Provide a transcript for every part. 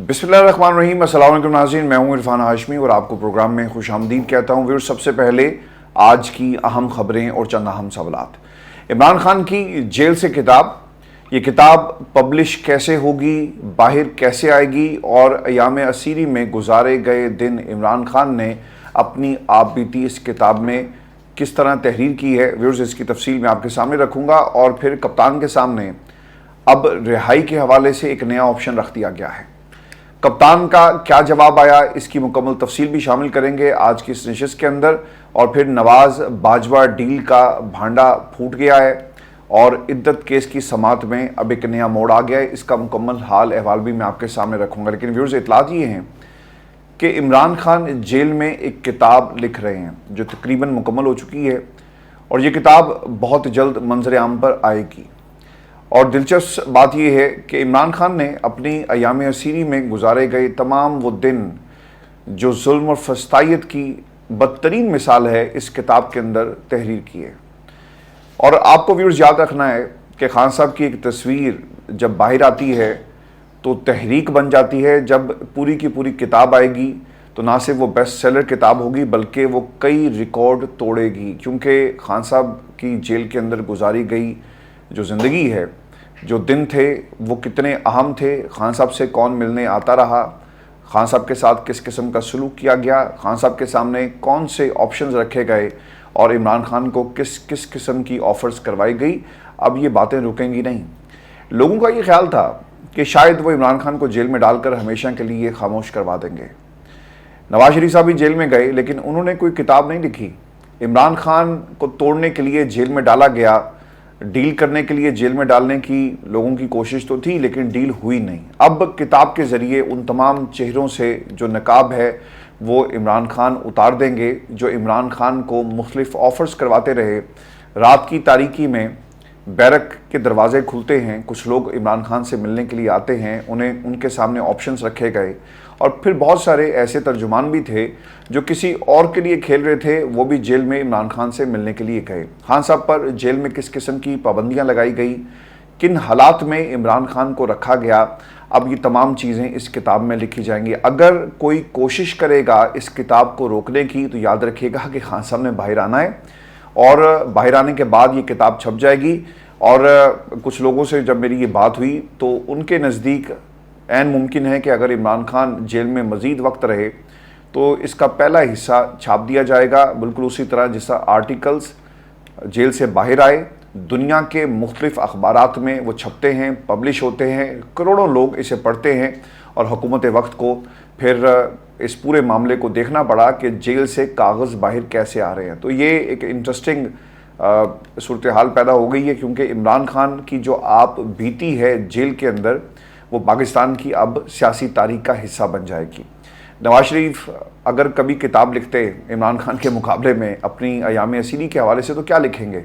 बिस्मिल्लाहिर्रहमानिर्रहीम। अस्सलाम वालेकुम नाज़रीन, मैं हूं इरफान हाशमी और आपको प्रोग्राम में खुश आमदीद कहता हूं। व्यूअर्स, सबसे पहले आज की अहम खबरें और चंद अहम सवालात। इमरान खान की जेल से किताब, ये किताब पब्लिश कैसे होगी, बाहर कैसे आएगी और अयाम असीरी में गुजारे गए दिन इमरान खान ने अपनी आप बीती इस किताब में किस तरह तहरीर की है। व्यूअर्स, इसकी तफसील मैं आपके सामने रखूँगा। और फिर कप्तान के सामने अब रिहाई के हवाले से एक नया ऑप्शन रख दिया गया है। कप्तान का क्या जवाब आया, इसकी मुकम्मल तफसील भी शामिल करेंगे आज की इस नशिस्त के अंदर। और फिर नवाज बाजवा डील का भांडा फूट गया है और इद्दत केस की समात में अब एक नया मोड़ आ गया है। इसका मुकम्मल हाल अहवाल भी मैं आपके सामने रखूँगा। लेकिन व्यूअर्स, इतलात ये हैं कि इमरान खान जेल में एक किताब लिख रहे हैं जो तकरीबन मुकम्मल हो चुकी है और ये किताब बहुत जल्द मंजर आम पर आएगी। और दिलचस्प बात यह है कि इमरान खान ने अपनी अयाम असीरी में गुजारे गए तमाम वो दिन जो जुल्म और फस्तायत की बदतरीन मिसाल है, इस किताब के अंदर तहरीर की है। और आपको व्यूअर्स याद रखना है कि खान साहब की एक तस्वीर जब बाहर आती है तो तहरीक बन जाती है। जब पूरी की पूरी किताब आएगी तो ना सिर्फ वो बेस्ट सेलर किताब होगी बल्कि वो कई रिकॉर्ड तोड़ेगी, क्योंकि खान साहब की जेल के अंदर गुजारी गई जो ज़िंदगी है, जो दिन थे, वो कितने अहम थे। खान साहब से कौन मिलने आता रहा, खान साहब के साथ किस किस्म का सलूक किया गया, खान साहब के सामने कौन से ऑप्शंस रखे गए और इमरान खान को किस किस किस्म की ऑफ़र्स करवाई गई। अब ये बातें रुकेंगी नहीं। लोगों का ये ख्याल था कि शायद वो इमरान खान को जेल में डालकर हमेशा के लिए खामोश करवा देंगे। नवाज शरीफ साहब भी जेल में गए लेकिन उन्होंने कोई किताब नहीं लिखी। इमरान खान को तोड़ने के लिए जेल में डाला गया, डील करने के लिए जेल में डालने की लोगों की कोशिश तो थी लेकिन डील हुई नहीं। अब किताब के ज़रिए उन तमाम चेहरों से जो नकाब है वो इमरान खान उतार देंगे, जो इमरान खान को मुख्तलिफ ऑफ़र्स करवाते रहे। रात की तारीकी में बैरक के दरवाज़े खुलते हैं, कुछ लोग इमरान खान से मिलने के लिए आते हैं, उन्हें उनके सामने ऑप्शंस रखे गए। और फिर बहुत सारे ऐसे तर्जुमान भी थे जो किसी और के लिए खेल रहे थे, वो भी जेल में इमरान खान से मिलने के लिए गए। खान साहब पर जेल में किस किस्म की पाबंदियां लगाई गई, किन हालात में इमरान खान को रखा गया, अब ये तमाम चीज़ें इस किताब में लिखी जाएंगी। अगर कोई कोशिश करेगा इस किताब को रोकने की तो याद रखिएगा कि खान साहब ने बाहर आना है और बाहर आने के बाद ये किताब छप जाएगी। और कुछ लोगों से जब मेरी ये बात हुई तो उनके नज़दीक ऐन मुमकिन है कि अगर इमरान खान जेल में मज़ीद वक्त रहे तो इसका पहला हिस्सा छाप दिया जाएगा, बिल्कुल उसी तरह जैसा आर्टिकल्स जेल से बाहर आए, दुनिया के मुख्तलिफ अखबारात में वो छपते हैं, पब्लिश होते हैं, करोड़ों लोग इसे पढ़ते हैं। और हुकूमत वक्त को फिर इस पूरे मामले को देखना पड़ा कि जेल से कागज़ बाहर कैसे आ रहे हैं। तो ये एक इंटरेस्टिंग सूरत हाल पैदा हो गई है, क्योंकि इमरान खान की जो आप बीती है जेल के अंदर वो पाकिस्तान की अब सियासी तारीख का हिस्सा बन जाएगी। नवाज शरीफ अगर कभी किताब लिखते इमरान खान के मुकाबले में अपनी अयाम असीरी के हवाले से तो क्या लिखेंगे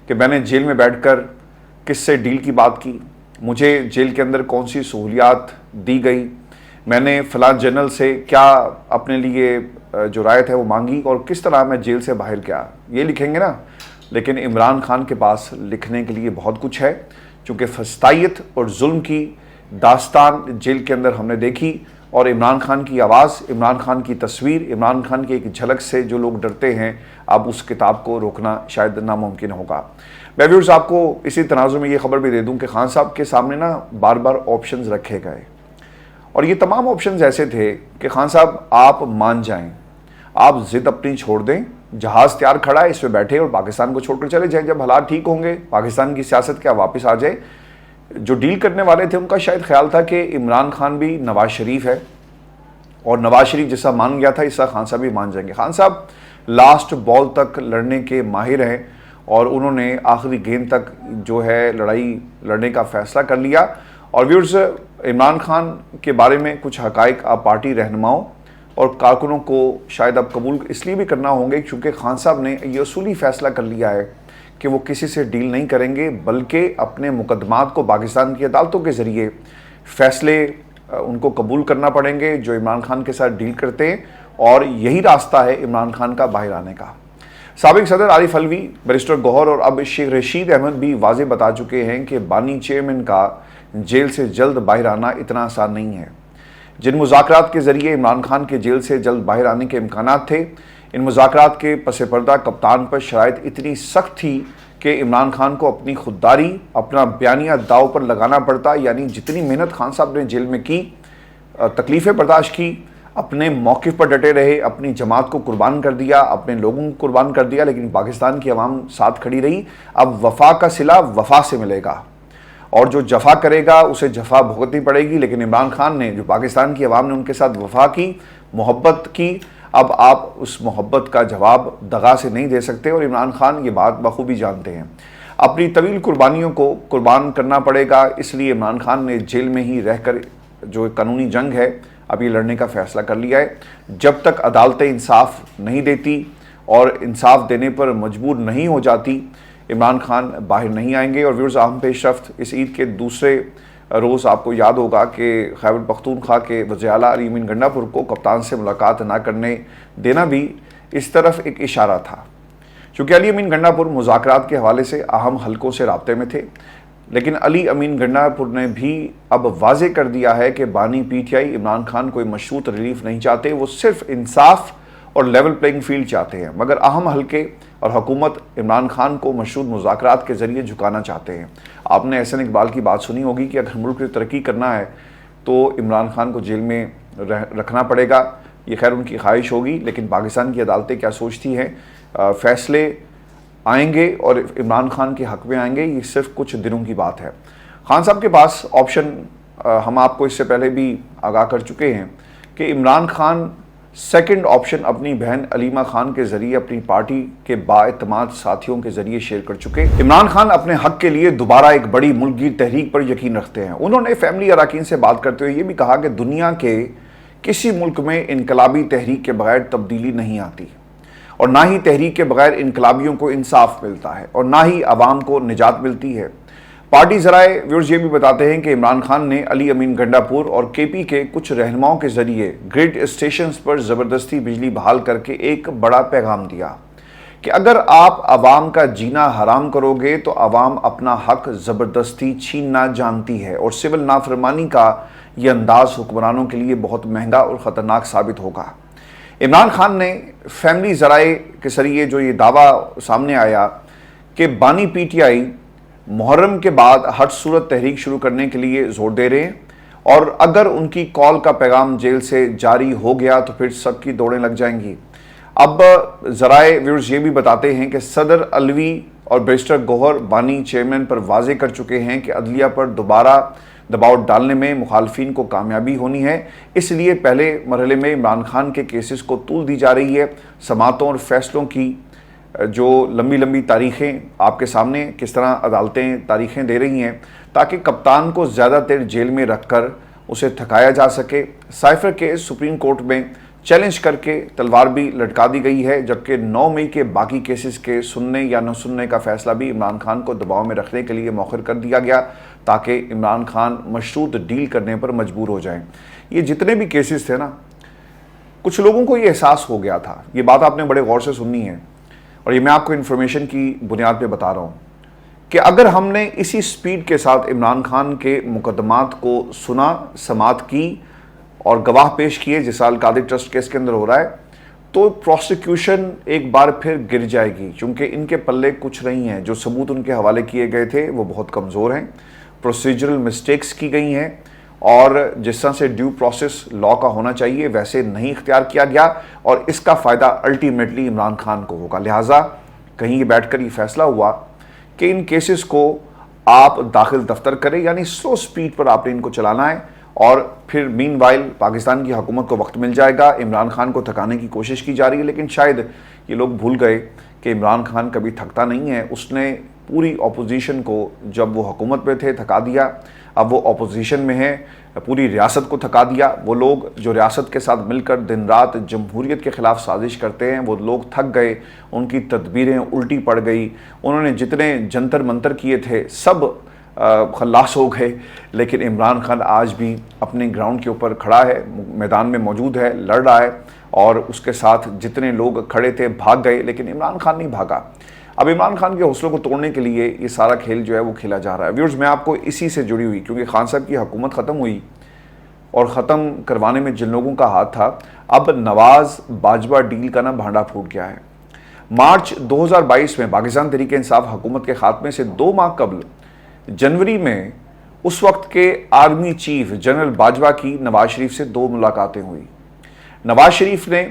कि मैंने जेल में बैठकर किससे डील की बात की, मुझे जेल के अंदर कौन सी सहूलियात दी गई, मैंने फ़लाँ जनरल से क्या अपने लिए जो रायत है वो मांगी और किस तरह मैं जेल से बाहर गया, ये लिखेंगे ना। लेकिन इमरान खान के पास लिखने के लिए बहुत कुछ है, चूँकि फस्तायत और जुल्म की दास्तान जेल के अंदर हमने देखी और इमरान खान की आवाज़, इमरान खान की तस्वीर, इमरान खान की एक झलक से जो लोग डरते हैं, अब उस किताब को रोकना शायद नामुमकिन होगा। मैं व्यूअर्स आपको इसी तनाज़ुर में ये खबर भी दे दूं कि खान साहब के सामने ना बार बार ऑप्शंस रखे गए और ये तमाम ऑप्शंस ऐसे थे कि खान साहब आप मान जाएं, आप ज़िद अपनी छोड़ दें, जहाज़ तैयार खड़ा है, इस पर बैठे और पाकिस्तान को छोड़कर चले जाएं। जब हालात ठीक होंगे, पाकिस्तान की सियासत क्या वापस आ जाए। जो डील करने वाले थे उनका शायद ख्याल था कि इमरान खान भी नवाज शरीफ है और नवाज शरीफ जैसा मान गया था ऐसा खान साहब भी मान जाएंगे। खान साहब लास्ट बॉल तक लड़ने के माहिर हैं और उन्होंने आखिरी गेंद तक जो है लड़ाई लड़ने का फ़ैसला कर लिया। और व्यूअर्स, इमरान खान के बारे में कुछ हक़ाइक़ आप पार्टी रहनुमाओं और कारकुनों को शायद अब कबूल इसलिए भी करना होंगे क्योंकि खान साहब ने ये असूली फ़ैसला कर लिया है कि वो किसी से डील नहीं करेंगे, बल्कि अपने मुकदमात को पाकिस्तान की अदालतों के ज़रिए फ़ैसले उनको कबूल करना पड़ेंगे जो इमरान खान के साथ डील करते हैं। और यही रास्ता है इमरान खान का बाहर आने का। साबिक सदर आरिफ अलवी, बैरिस्टर गौहर और अब शेख रशीद अहमद भी वाज़ेह बता चुके हैं कि बानी चेयरमैन का जेल से जल्द बाहर आना इतना आसान नहीं है। جن مذاکرات کے ذریعے عمران خان کے جیل سے جلد باہر آنے کے امکانات تھے، ان مذاکرات کے پس پردہ کپتان پر شرائط اتنی سخت تھی کہ عمران خان کو اپنی خودداری، اپنا بیانیہ داؤ پر لگانا پڑتا، یعنی جتنی محنت خان صاحب نے جیل میں کی، تکلیفیں برداشت کی، اپنے موقف پر ڈٹے رہے، اپنی جماعت کو قربان کر دیا، اپنے لوگوں کو قربان کر دیا، لیکن پاکستان کی عوام ساتھ کھڑی رہی۔ اب وفا کا صلہ وفا سے ملے گا، اور جو جفا کرے گا اسے جفا بھگتنی پڑے گی۔ لیکن عمران خان نے، جو پاکستان کی عوام نے ان کے ساتھ وفا کی، محبت کی، اب آپ اس محبت کا جواب دغا سے نہیں دے سکتے، اور عمران خان یہ بات بخوبی جانتے ہیں۔ اپنی طویل قربانیوں کو قربان کرنا پڑے گا، اس لیے عمران خان نے جیل میں ہی رہ کر جو قانونی جنگ ہے اب یہ لڑنے کا فیصلہ کر لیا ہے۔ جب تک عدالتیں انصاف نہیں دیتی اور انصاف دینے پر مجبور نہیں ہو جاتی، عمران خان باہر نہیں آئیں گے۔ اور ویورز، اہم پیش رفت اس عید کے دوسرے روز آپ کو یاد ہوگا کہ خیبر پختونخوا کے وزیر اعلیٰ علی امین گنڈا پور کو کپتان سے ملاقات نہ کرنے دینا بھی اس طرف ایک اشارہ تھا، چونکہ علی امین گنڈا پور مذاکرات کے حوالے سے اہم حلقوں سے رابطے میں تھے۔ لیکن علی امین گنڈا پور نے بھی اب واضح کر دیا ہے کہ بانی P T I Imran Khan کوئی مشروط ریلیف نہیں چاہتے، وہ صرف انصاف اور لیول پلینگ فیلڈ چاہتے ہیں، مگر اہم حلقے اور حکومت عمران خان کو مشروط مذاکرات کے ذریعے جھکانا چاہتے ہیں۔ آپ نے احسن اقبال کی بات سنی ہوگی کہ اگر ملک کی ترقی کرنا ہے تو عمران خان کو جیل میں رکھنا پڑے گا، یہ خیر ان کی خواہش ہوگی، لیکن پاکستان کی عدالتیں کیا سوچتی ہیں، فیصلے آئیں گے اور عمران خان کے حق میں آئیں گے، یہ صرف کچھ دنوں کی بات ہے۔ خان صاحب کے پاس آپشن، ہم آپ کو اس سے پہلے بھی آگاہ کر چکے ہیں کہ عمران خان سیکنڈ آپشن اپنی بہن علیمہ خان کے ذریعے اپنی پارٹی کے بااعتماد ساتھیوں کے ذریعے شیئر کر چکے۔ عمران خان اپنے حق کے لیے دوبارہ ایک بڑی ملک گیر تحریک پر یقین رکھتے ہیں۔ انہوں نے فیملی اراکین سے بات کرتے ہوئے یہ بھی کہا کہ دنیا کے کسی ملک میں انقلابی تحریک کے بغیر تبدیلی نہیں آتی، اور نہ ہی تحریک کے بغیر انقلابیوں کو انصاف ملتا ہے، اور نہ ہی عوام کو نجات ملتی ہے۔ پارٹی ذرائع ویورز یہ بھی بتاتے ہیں کہ عمران خان نے علی امین گنڈا پور اور کے پی کے کچھ رہنماؤں کے ذریعے گرڈ اسٹیشنز پر زبردستی بجلی بحال کر کے ایک بڑا پیغام دیا کہ اگر آپ عوام کا جینا حرام کرو گے تو عوام اپنا حق زبردستی چھیننا جانتی ہے، اور سول نافرمانی کا یہ انداز حکمرانوں کے لیے بہت مہنگا اور خطرناک ثابت ہوگا۔ عمران خان نے فیملی ذرائع کے ذریعے جو یہ دعویٰ سامنے آیا کہ بانی پی ٹی آئی محرم کے بعد ہر صورت تحریک شروع کرنے کے لیے زور دے رہے ہیں، اور اگر ان کی کال کا پیغام جیل سے جاری ہو گیا تو پھر سب کی دوڑیں لگ جائیں گی۔ اب ذرائع ویورز یہ بھی بتاتے ہیں کہ صدر علوی اور بیرسٹر گوہر بانی چیئرمین پر واضح کر چکے ہیں کہ عدلیہ پر دوبارہ دباؤ ڈالنے میں مخالفین کو کامیابی ہونی ہے، اس لیے پہلے مرحلے میں عمران خان کے کیسز کو طول دی جا رہی ہے۔ سماعتوں اور فیصلوں کی جو لمبی تاریخیں آپ کے سامنے کس طرح عدالتیں تاریخیں دے رہی ہیں تاکہ کپتان کو زیادہ دیر جیل میں رکھ کر اسے تھکایا جا سکے۔ سائفر کیس سپریم کورٹ میں چیلنج کر کے تلوار بھی لٹکا دی گئی ہے، جبکہ 9 مئی کے باقی کیسز کے سننے یا نہ سننے کا فیصلہ بھی عمران خان کو دباؤ میں رکھنے کے لیے مؤخر کر دیا گیا تاکہ عمران خان مشروط ڈیل کرنے پر مجبور ہو جائیں۔ یہ جتنے بھی کیسز تھے نا، کچھ لوگوں کو یہ احساس ہو گیا تھا، یہ بات آپ نے بڑے غور سے سننی ہے، اور یہ میں آپ کو انفارمیشن کی بنیاد پہ بتا رہا ہوں کہ اگر ہم نے اسی سپیڈ کے ساتھ عمران خان کے مقدمات کو سنا، سماعت کی اور گواہ پیش کیے، جیسا القادری ٹرسٹ کیس کے اندر ہو رہا ہے، تو پروسیکیوشن ایک بار پھر گر جائے گی، چونکہ ان کے پلے کچھ نہیں ہیں۔ جو ثبوت ان کے حوالے کیے گئے تھے وہ بہت کمزور ہیں، پروسیجرل مسٹیکس کی گئی ہیں، اور جس طرح سے ڈیو پروسیس لا کا ہونا چاہیے ویسے نہیں اختیار کیا گیا، اور اس کا فائدہ الٹیمیٹلی عمران خان کو ہوگا۔ لہٰذا کہیں یہ بیٹھ کر یہ فیصلہ ہوا کہ ان کیسز کو آپ داخل دفتر کریں، یعنی سلو سپیڈ پر آپ نے ان کو چلانا ہے، اور پھر مین وائل پاکستان کی حکومت کو وقت مل جائے گا۔ عمران خان کو تھکانے کی کوشش کی جا رہی ہے، لیکن شاید یہ لوگ بھول گئے کہ عمران خان کبھی تھکتا نہیں ہے۔ اس نے پوری اپوزیشن کو جب وہ حکومت میں تھے تھکا دیا، اب وہ اپوزیشن میں ہے پوری ریاست کو تھکا دیا۔ وہ لوگ جو ریاست کے ساتھ مل کر دن رات جمہوریت کے خلاف سازش کرتے ہیں، وہ لوگ تھک گئے، ان کی تدبیریں الٹی پڑ گئی، انہوں نے جتنے جنتر منتر کیے تھے سب خلاص ہو گئے۔ لیکن عمران خان آج بھی اپنے گراؤنڈ کے اوپر کھڑا ہے، میدان میں موجود ہے، لڑ رہا ہے، اور اس کے ساتھ جتنے لوگ کھڑے تھے بھاگ گئے، لیکن عمران خان نہیں بھاگا۔ اب عمران خان کے حوصلوں کو توڑنے کے لیے یہ سارا کھیل جو ہے وہ کھیلا جا رہا ہے۔ ویورز، میں آپ کو اسی سے جڑی ہوئی، کیونکہ خان صاحب کی حکومت ختم ہوئی اور ختم کروانے میں جن لوگوں کا ہاتھ تھا، اب نواز باجوہ ڈیل کا بھانڈا پھوٹ گیا ہے۔ مارچ 2022 میں پاکستان تحریک انصاف حکومت کے خاتمے سے 2 ماہ قبل جنوری میں اس وقت کے آرمی چیف جنرل باجوہ کی نواز شریف سے 2 ملاقاتیں ہوئی۔ نواز شریف نے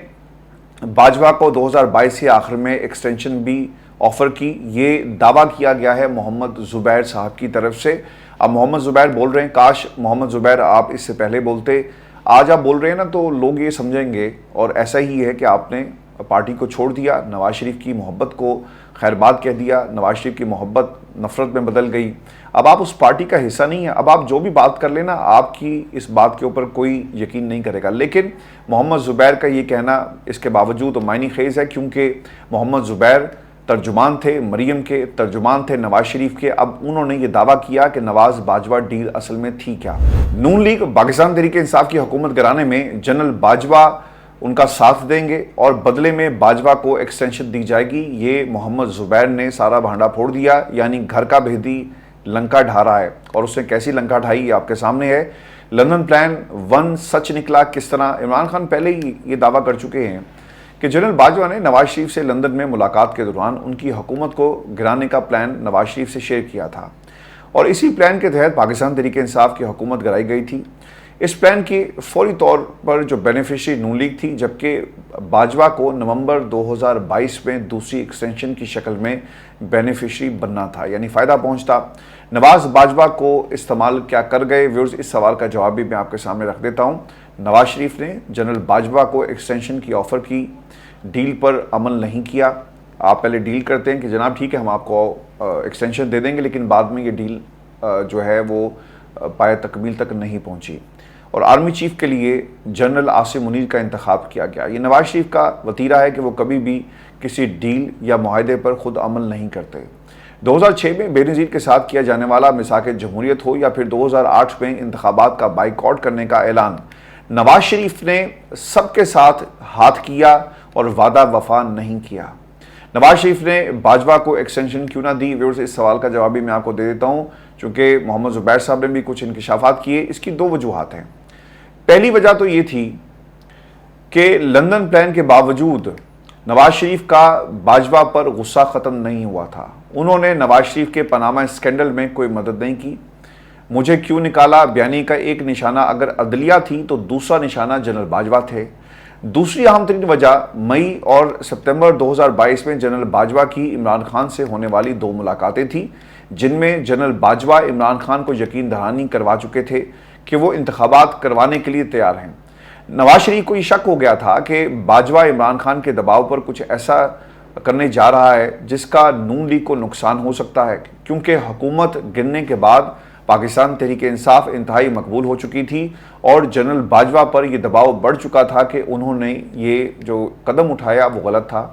باجوہ کو 2022 کے آخر میں ایکسٹینشن بھی آفر کی۔ یہ دعویٰ کیا گیا ہے محمد زبیر صاحب کی طرف سے۔ اب محمد زبیر بول رہے ہیں، کاش محمد زبیر آپ اس سے پہلے بولتے، آج آپ بول رہے ہیں تو لوگ یہ سمجھیں گے، اور ایسا ہی ہے کہ آپ نے پارٹی کو چھوڑ دیا، نواز شریف کی محبت کو خیر بات کہہ دیا، نواز شریف کی محبت نفرت میں بدل گئی۔ اب آپ اس پارٹی کا حصہ نہیں ہیں، اب آپ جو بھی بات کر لینا آپ کی اس بات کے اوپر کوئی یقین نہیں کرے گا۔ لیکن محمد زبیر کا یہ کہنا اس کے باوجود معنی خیز ہے، کیونکہ محمد زبیر ترجمان تھے مریم کے، ترجمان تھے نواز شریف کے۔ اب انہوں نے یہ دعویٰ کیا کہ نواز باجوہ ڈیل اصل میں تھی کیا۔ نون لیگ پاکستان تحریک انصاف کی حکومت گرانے میں جنرل باجوہ ان کا ساتھ دیں گے اور بدلے میں باجوہ کو ایکسٹینشن دی جائے گی۔ یہ محمد زبیر نے سارا بھانڈا پھوڑ دیا، یعنی گھر کا بھیدی لنکا ڈھا رہا ہے، اور اس نے کیسی لنکا ڈھائی یہ آپ کے سامنے ہے۔ لندن پلان 1 سچ نکلا کس طرح؟ عمران خان پہلے ہی یہ دعویٰ کر چکے ہیں کہ جنرل باجوہ نے نواز شریف سے لندن میں ملاقات کے دوران ان کی حکومت کو گرانے کا پلان نواز شریف سے شیئر کیا تھا، اور اسی پلان کے تحت پاکستان تحریک انصاف کی حکومت گرائی گئی تھی۔ اس پلان کی فوری طور پر جو بینیفیشری نون لیگ تھی، جبکہ باجوہ کو نومبر 2022 میں دوسری ایکسٹینشن کی شکل میں بینیفیشری بننا تھا، یعنی فائدہ پہنچتا۔ نواز باجوہ کو استعمال کیا کر گئے؟ ویورز، اس سوال کا جواب بھی میں آپ کے سامنے رکھ دیتا ہوں۔ نواز شریف نے جنرل باجوہ کو ایکسٹینشن کی آفر کی، ڈیل پر عمل نہیں کیا۔ آپ پہلے ڈیل کرتے ہیں کہ جناب ٹھیک ہے ہم آپ کو ایکسٹینشن دے دیں گے، لیکن بعد میں یہ ڈیل جو ہے وہ پائے تکمیل تک نہیں پہنچی، اور آرمی چیف کے لیے جنرل عاصم منیر کا انتخاب کیا گیا۔ یہ نواز شریف کا وتیرہ ہے کہ وہ کبھی بھی کسی ڈیل یا معاہدے پر خود عمل نہیں کرتے۔ 2006 میں بے نظیر کے ساتھ کیا جانے والا میثاق جمہوریت ہو یا پھر 2008 میں انتخابات کا بائیکاٹ کرنے کا اعلان، نواز شریف نے سب کے ساتھ ہاتھ کیا اور وعدہ وفا نہیں کیا۔ نواز شریف نے باجوہ کو ایکسٹینشن کیوں نہ دی؟ ویورز، اس سوال کا جواب بھی میں آپ کو دے دیتا ہوں، چونکہ محمد زبیر صاحب نے بھی کچھ انکشافات کیے۔ اس کی 2 وجوہات ہیں۔ پہلی وجہ تو یہ تھی کہ لندن پلان کے باوجود نواز شریف کا باجوہ پر غصہ ختم نہیں ہوا تھا۔ انہوں نے نواز شریف کے پاناما اسکینڈل میں کوئی مدد نہیں کی۔ مجھے کیوں نکالا بیانی کا ایک نشانہ اگر عدلیہ تھی تو دوسرا نشانہ جنرل باجوہ تھے۔ دوسری اہم ترین وجہ مئی اور ستمبر 2022 میں جنرل باجوہ کی عمران خان سے ہونے والی 2 ملاقاتیں تھیں، جن میں جنرل باجوہ عمران خان کو یقین دہانی کروا چکے تھے کہ وہ انتخابات کروانے کے لیے تیار ہیں۔ نواز شریف کو یہ شک ہو گیا تھا کہ باجوہ عمران خان کے دباؤ پر کچھ ایسا کرنے جا رہا ہے جس کا نون لیگ کو نقصان ہو سکتا ہے، کیونکہ حکومت گرنے کے بعد پاکستان تحریک انصاف انتہائی مقبول ہو چکی تھی، اور جنرل باجوہ پر یہ دباؤ بڑھ چکا تھا کہ انہوں نے یہ جو قدم اٹھایا وہ غلط تھا۔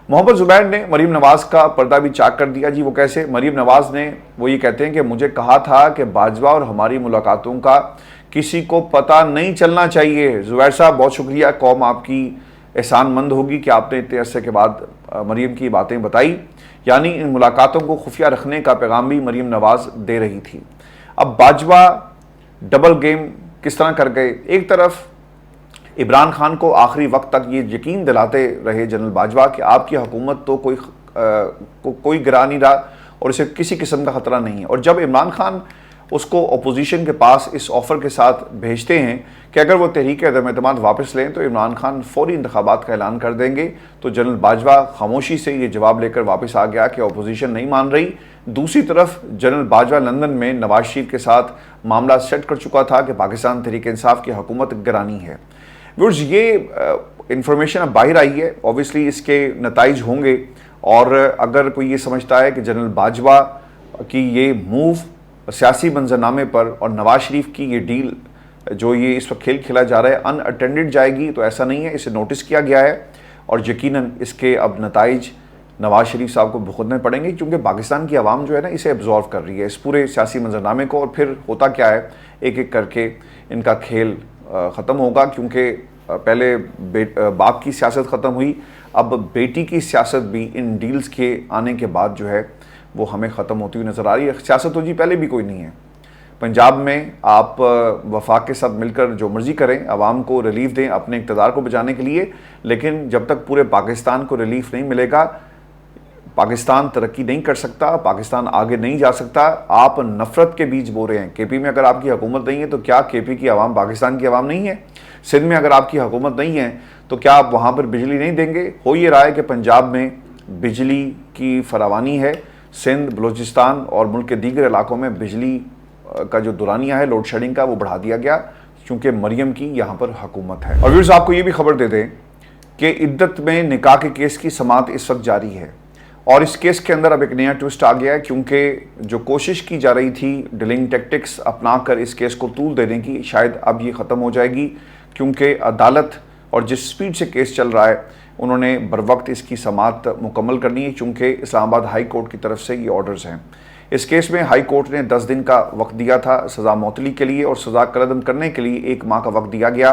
محمد زبیر نے مریم نواز کا پردہ بھی چاک کر دیا۔ جی وہ کیسے؟ مریم نواز نے وہ یہ کہتے ہیں کہ مجھے کہا تھا کہ باجوہ اور ہماری ملاقاتوں کا کسی کو پتہ نہیں چلنا چاہیے۔ زبیر صاحب بہت شکریہ، قوم آپ کی احسان مند ہوگی کہ آپ نے اتنے عرصے کے بعد مریم کی باتیں بتائی، یعنی ان ملاقاتوں کو خفیہ رکھنے کا پیغام بھی مریم نواز دے رہی تھی۔ اب باجوہ ڈبل گیم کس طرح کر گئے؟ ایک طرف عمران خان کو آخری وقت تک یہ یقین دلاتے رہے جنرل باجوہ کہ آپ کی حکومت تو کوئی گرا نہیں رہا اور اسے کسی قسم کا خطرہ نہیں ہے، اور جب عمران خان اس کو اپوزیشن کے پاس اس آفر کے ساتھ بھیجتے ہیں کہ اگر وہ تحریک عدم اعتماد واپس لیں تو عمران خان فوری انتخابات کا اعلان کر دیں گے، تو جنرل باجوہ خاموشی سے یہ جواب لے کر واپس آ گیا کہ اپوزیشن نہیں مان رہی۔ دوسری طرف جنرل باجوہ لندن میں نواز شریف کے ساتھ معاملہ سیٹ کر چکا تھا کہ پاکستان تحریک انصاف کی حکومت گرانی ہے۔ ویورز، یہ انفارمیشن اب باہر آئی ہے، اوبویسلی اس کے نتائج ہوں گے، اور اگر کوئی یہ سمجھتا ہے کہ جنرل باجوہ کی یہ موو سیاسی منظرنامے پر اور نواز شریف کی یہ ڈیل جو یہ اس وقت کھیل کھیلا جا رہا ہے ان اٹینڈڈ جائے گی، تو ایسا نہیں ہے، اسے نوٹس کیا گیا ہے، اور یقیناً اس کے اب نتائج نواز شریف صاحب کو بھگتنے پڑیں گے، کیونکہ پاکستان کی عوام جو ہے نا اسے ایبزارو کر رہی ہے اس پورے سیاسی منظرنامے کو، اور پھر ہوتا کیا ہے ایک ایک کر کے ان کا کھیل ختم ہوگا، کیونکہ پہلے باپ کی سیاست ختم ہوئی، اب بیٹی کی سیاست بھی ان ڈیلز کے آنے کے بعد جو ہے وہ ہمیں ختم ہوتی ہوئی نظر آ رہی ہے۔ سیاست تو جی پہلے بھی کوئی نہیں ہے، पंजाब में आप वफाक के साथ मिलकर जो मर्जी करें, आवाम को रिलीफ दें अपने इक़्तिदार को बचाने के लिए, लेकिन जब तक पूरे पाकिस्तान को रिलीफ नहीं मिलेगा पाकिस्तान तरक्की नहीं कर सकता, पाकिस्तान आगे नहीं जा सकता। आप नफरत के बीज बो रहे हैं। केपी में अगर आपकी हुकूमत नहीं है तो क्या केपी की आवाम पाकिस्तान की आवाम नहीं है? सिंध में अगर आपकी हुकूमत नहीं है तो क्या आप वहाँ पर बिजली नहीं देंगे? हो ये रहा है कि पंजाब में बिजली की फरावानी है, सिंध, बलूचिस्तान और मुल्क के दीगर इलाकों में बिजली का जो दुरानिया है लोड शेडिंग का वो बढ़ा दिया गया, क्योंकि मरियम की यहाँ पर हुकूमत है। और व्यूअर्स, आपको ये भी खबर दे दें कि इद्दत में निकाह के केस की समाअत इस वक्त जारी है और इस केस के अंदर अब एक नया ट्विस्ट आ गया है, क्योंकि जो कोशिश की जा रही थी डिलिंग टैक्टिक्स अपनाकर इस केस को तूल देने की, शायद अब ये ख़त्म हो जाएगी, क्योंकि अदालत और जिस स्पीड से केस चल रहा है उन्होंने बर वक्त इसकी समाअत मुकम्मल करनी है, क्योंकि इस्लामाबाद हाई कोर्ट की तरफ से ये ऑर्डर्स हैं। इस केस में हाई कोर्ट ने 10 दिन का वक्त दिया था सज़ा मौतली के लिए और सज़ा कलअदम करने के लिए 1 माह का वक्त दिया गया।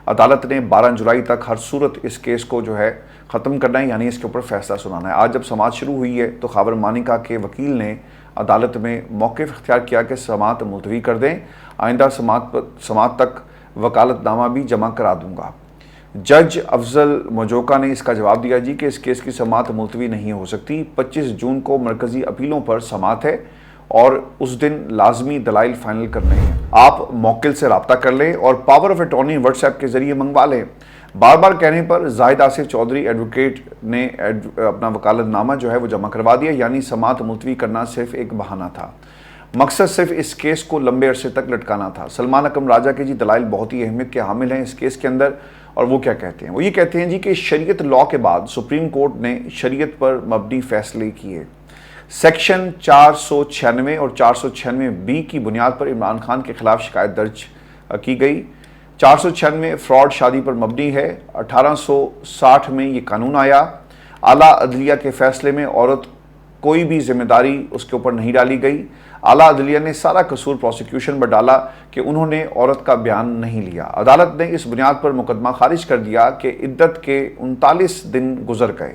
अदालत ने 12 जुलाई तक हर सूरत इस केस को जो है ख़त्म करना है, यानी इसके ऊपर फैसला सुनाना है। आज जब समाअत शुरू हुई है तो खाबर मानिका के वकील ने अदालत में मौक़िफ़ इख्तियार किया कि समाअत मुलतवी कर दें, आइंदा समाअत तक वकालतनामा भी जमा करा दूँगा। जज अफजल मजोका ने इसका जवाब दिया जी कि इस केस की समाअत मुलतवी नहीं हो सकती। 25 जून को मरकज़ी अपीलों पर समाअत है और उस दिन लाजमी दलाइल फाइनल करने हैं। आप मौकिल से रब्ता कर लें और पावर ऑफ अटॉर्नी व्हाट्सएप के ज़रिए मंगवा लें। बार बार कहने पर जाहिद आसिफ चौधरी एडवोकेट ने अपना वकालतनामा जो है वो जमा करवा दिया, यानी समाअत मुलतवी करना सिर्फ एक बहाना था। मकसद सिर्फ इस केस को लंबे अरसे तक लटकाना था। सलमान अकरम राजा के जी दलाइल बहुत ही अहमियत के हामिल हैं इस केस के अंदर, और वो क्या कहते हैं? वो ये कहते हैं जी कि शरीयत लॉ के बाद सुप्रीम कोर्ट ने शरीयत पर मबनी फैसले किए। सेक्शन 496 और 496 की बुनियाद पर इमरान खान के खिलाफ शिकायत दर्ज की गई। 496 फ्रॉड शादी पर मबनी है। 1860 में ये कानून आया। आला अदलिया के फैसले में औरत कोई भी जिम्मेदारी उसके ऊपर नहीं डाली गई। आला अदलिया ने सारा कसूर प्रोसिक्यूशन पर डाला कि उन्होंने औरत का बयान नहीं लिया। अदालत ने इस बुनियाद पर मुकदमा खारिज कर दिया कि इद्दत के 39 दिन गुजर गए।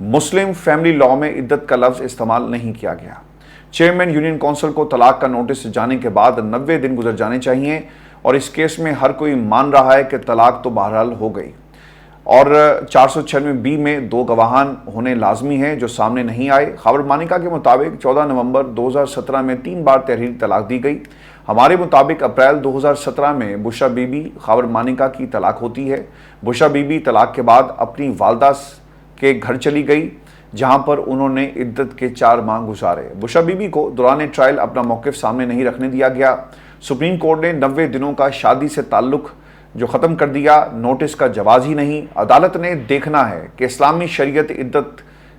मुस्लिम फैमिली लॉ में इद्दत का लफ्ज़ इस्तेमाल नहीं किया गया। चेयरमैन यूनियन काउंसिल को तलाक का नोटिस जाने के बाद 90 दिन गुजर जाने चाहिए, और इस केस में हर कोई मान रहा है कि तलाक तो बहरहाल हो गई। और 496 में 2 गवाहान होने लाजमी हैं जो सामने नहीं आए। खबर मानिका के मुताबिक 14 नवंबर 2017 में 3 बार तहरीरी तलाक दी गई। हमारे मुताबिक अप्रैल 2017 में बुशरा बीबी खबर मानिका की तलाक होती है। बुशरा बीबी तलाक के बाद अपनी वालदा के घर चली गई, जहां पर उन्होंने इद्दत के 4 माह गुजारे। बुशरा बीबी को दौरान ट्रायल अपना मौक़िफ़ सामने नहीं रखने दिया गया। सुप्रीम कोर्ट ने 90 दिनों का शादी से ताल्लुक़ जो ख़त्म कर दिया, नोटिस का जवाज़ ही नहीं। अदालत ने देखना है कि इस्लामी शरीयत इद्दत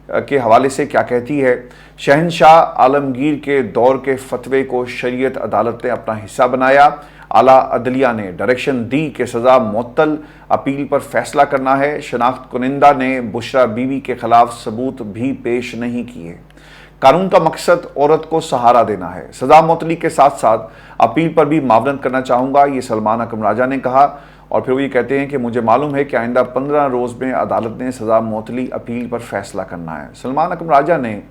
के हवाले से क्या कहती है। शहनशाह आलमगीर के दौर के फतवे को शरीयत अदालत ने अपना हिस्सा बनाया। आला अदलिया ने डायरेक्शन दी कि सज़ा मुअत्तल अपील पर फैसला करना है। शनाख्त कुनिंदा ने बुशरा बीवी के खिलाफ सबूत भी पेश नहीं किए। कानून का मकसद औरत को सहारा देना है। सज़ा मुअत्तली के साथ साथ अपील पर भी मावनत करना चाहूँगा, ये सलमान अकरम राजा ने कहा। और फिर वो ये कहते हैं कि मुझे मालूम है कि आइंदा 15 रोज़ में अदालत ने सज़ा मुअत्तली अपील पर फैसला करना है। सलमान अकरम राजा ने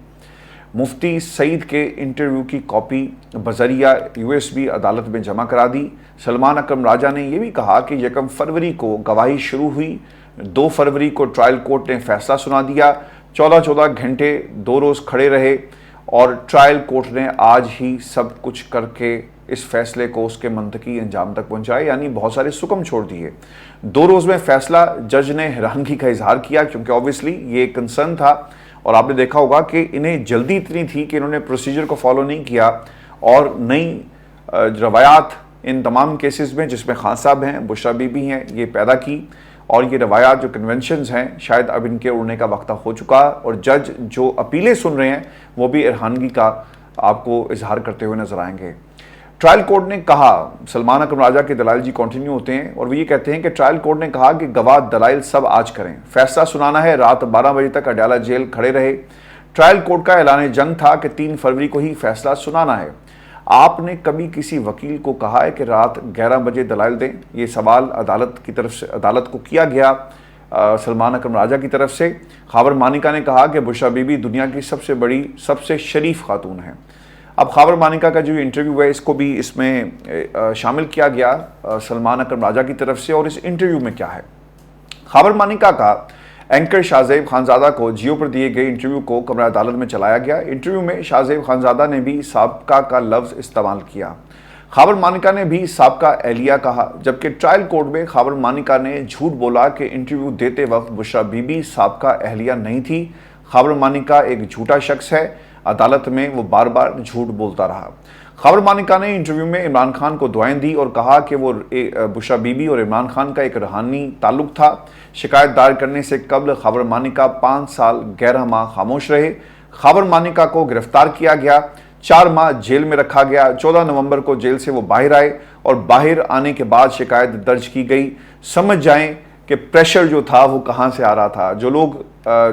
मुफ्ती सईद के इंटरव्यू की कॉपी बजरिया USB अदालत में जमा करा दी। सलमान अकरम राजा ने यह भी कहा कि 1 फरवरी को गवाही शुरू हुई, 2 फरवरी को ट्रायल कोर्ट ने फैसला सुना दिया। 14 घंटे 2 रोज़ खड़े रहे और ट्रायल कोर्ट ने आज ही सब कुछ करके इस फैसले को उसके मंतकी अंजाम तक पहुंचाए, यानी बहुत सारे सुकम छोड़ दिए। 2 रोज़ में फैसला। जज ने हैरानगी का इजहार किया, क्योंकि ऑब्वियसली ये कंसर्न था और आपने देखा होगा कि इन्हें जल्दी इतनी थी कि इन्होंने प्रोसीजर को फॉलो नहीं किया और नई रवायात इन तमाम केसेस में, जिसमें खान साहब हैं, बुशरा बीबी हैं, ये पैदा की। और ये रवायात जो कन्वेंशंस हैं, शायद अब इनके उड़ने का वक्त हो चुका। और जज जो अपीलें सुन रहे हैं वो भी हैरानगी का आपको इजहार करते हुए नजर आएंगे। ट्रायल कोर्ट ने कहा, सलमान अकरम राजा के दलाइल जी कंटिन्यू होते हैं और वो ये कहते हैं कि ट्रायल कोर्ट ने कहा कि गवाह दलाइल सब आज करें, फैसला सुनाना है। रात 12 बजे तक अडयाला जेल खड़े रहे। ट्रायल कोर्ट का ऐलान जंग था कि 3 फरवरी को ही फैसला सुनाना है। आपने कभी किसी वकील को कहा है कि रात 11 बजे दलाइल दें? ये सवाल अदालत की तरफ से अदालत को किया गया सलमान अकरम राजा की तरफ से। खबर मानिका ने कहा कि बुशरा बीबी दुनिया की सबसे बड़ी, सबसे शरीफ खातून है। अब खैबर मानिका का जो इंटरव्यू है इसको भी इसमें शामिल किया गया सलमान अकरम राजा की तरफ से। और इस इंटरव्यू में क्या है, खैबर मानिका का एंकर शाहजेब खानजादा को जियो पर दिए गए इंटरव्यू को कमरा अदालत में चलाया गया। इंटरव्यू में शाहजेब खानजादा ने भी साबका का लफ्ज़ इस्तेमाल किया। खैबर मानिका ने भी साबका एहलिया कहा, जबकि ट्रायल कोर्ट में खैबर मानिका ने झूठ बोला कि इंटरव्यू देते वक्त बुशरा बीबी साबका एहलिया नहीं थी। खैबर मानिका एक झूठा शख्स है, अदालत में वो बार बार झूठ बोलता रहा। खैबर मानिका ने इंटरव्यू में इमरान खान को दुआएं दी और कहा कि वो बुशरा बीबी और इमरान खान का एक रूहानी ताल्लुक था। शिकायत दायर करने से कबल खैबर मानिका 5 साल 11 माह खामोश रहे। खैबर मानिका को गिरफ्तार किया गया, 4 माह जेल में रखा गया। 14 नवंबर को जेल से वो बाहर आए और बाहर आने के बाद शिकायत दर्ज की गई। समझ जाएं कि प्रेशर जो था वो कहाँ से आ रहा था। जो लोग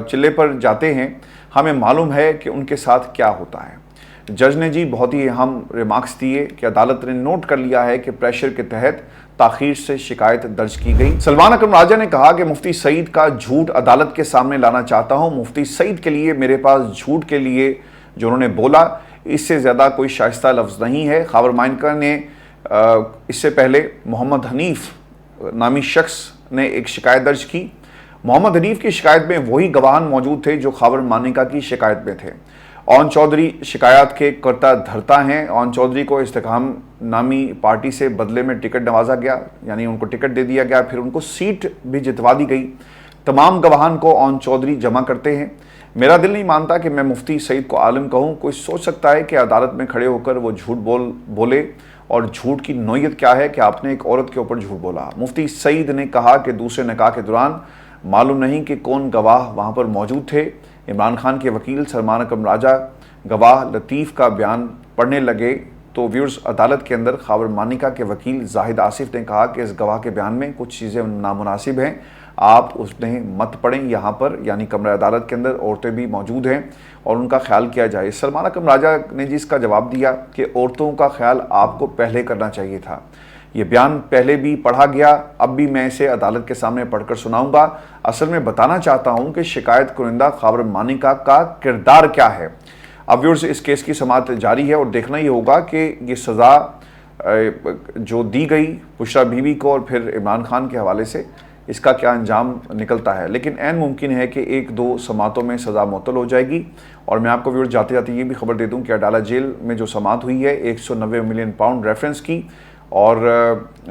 चिल्ले पर जाते हैं हमें मालूम है कि उनके साथ क्या होता है। जज ने जी बहुत ही अहम रिमार्क्स दिए कि अदालत ने नोट कर लिया है कि प्रेशर के तहत ताखीर से शिकायत दर्ज की गई। सलमान अकरम राजा ने कहा कि मुफ्ती सईद का झूठ अदालत के सामने लाना चाहता हूं। मुफ्ती सईद के लिए मेरे पास झूठ के लिए जो उन्होंने बोला इससे ज़्यादा कोई शाइस्ता लफ्ज़ नहीं है। खैबर मानिका ने इससे पहले मोहम्मद हनीफ नामी शख्स ने एक शिकायत दर्ज की। मोहम्मद हनीफ की शिकायत में वही गवाहान मौजूद थे जो खैबर मानिका की शिकायत में थे। ओन चौधरी शिकायत के कर्ता धर्ता हैं। ओन चौधरी को इस्तेकाम नामी पार्टी से बदले में टिकट नवाजा गया, यानी उनको टिकट दे दिया गया, फिर उनको सीट भी जितवा दी गई। तमाम गवाहान को ओन चौधरी जमा करते हैं। मेरा दिल नहीं मानता कि मैं मुफ्ती सईद को आलिम कहूँ। कोई सोच सकता है कि अदालत में खड़े होकर वो झूठ बोले और झूठ की नोयत क्या है कि आपने एक औरत के ऊपर झूठ बोला। मुफ्ती सईद ने कहा कि दूसरे निकाह के दौरान मालूम नहीं कि कौन गवाह वहाँ पर मौजूद थे। इमरान खान के वकील सलमान अकरम राजा गवाह लतीफ़ का बयान पढ़ने लगे तो व्यूअर्स अदालत के अंदर खैबर मानिका के वकील जाहिद आसिफ ने कहा कि इस गवाह के बयान में कुछ चीज़ें नामुनासिब हैं, आप उसमें मत पढ़ें। यहाँ पर यानी कमरा अदालत के अंदर औरतें भी मौजूद हैं और उनका ख्याल किया जाए। सलमान अकरम राजा ने जी इसका जवाब दिया कि औरतों का ख्याल आपको पहले करना चाहिए था। ये बयान पहले भी पढ़ा गया, अब भी मैं इसे अदालत के सामने पढ़कर सुनाऊंगा। असल में बताना चाहता हूं कि शिकायत कुरिंदा खैबर मानिका का किरदार क्या है। अब व्यूअर्स इस केस की समाअत जारी है और देखना ये होगा कि ये सज़ा जो दी गई बुशरा बीबी को और फिर इमरान खान के हवाले से इसका क्या अंजाम निकलता है। लेकिन ऐन मुमकिन है कि 1-2 समातों में सज़ा मुअत्तल हो जाएगी। और मैं आपको व्यूअर्स जाते जाते ये भी खबर दे दूँ कि अडाला जेल में जो समाअत हुई है 190 मिलियन पाउंड रेफरेंस की और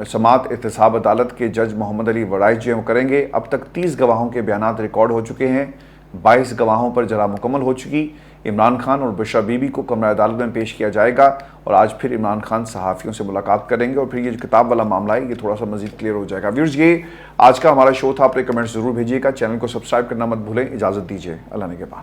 समाअत एहतसाब अदालत के जज मोहम्मद अली वराइज जो करेंगे। अब तक 30 गवाहों के बयानात रिकॉर्ड हो चुके हैं, 22 गवाहों पर जरा मुकम्मल हो चुकी। इमरान खान और बुशरा बीबी को कमरा अदालत में पेश किया जाएगा और आज फिर इमरान खान सहाफ़ियों से मुलाकात करेंगे और फिर ये जो किताब वाला मामला है ये थोड़ा सा मज़ीद क्लियर हो जाएगा। व्यूअर्स ये आज का हमारा शो था, अपने कमेंट्स ज़रूर भेजिएगा, चैनल को सब्सक्राइब करना मत भूलें। इजाज़त दीजिए, अल्लाह ने के बाद।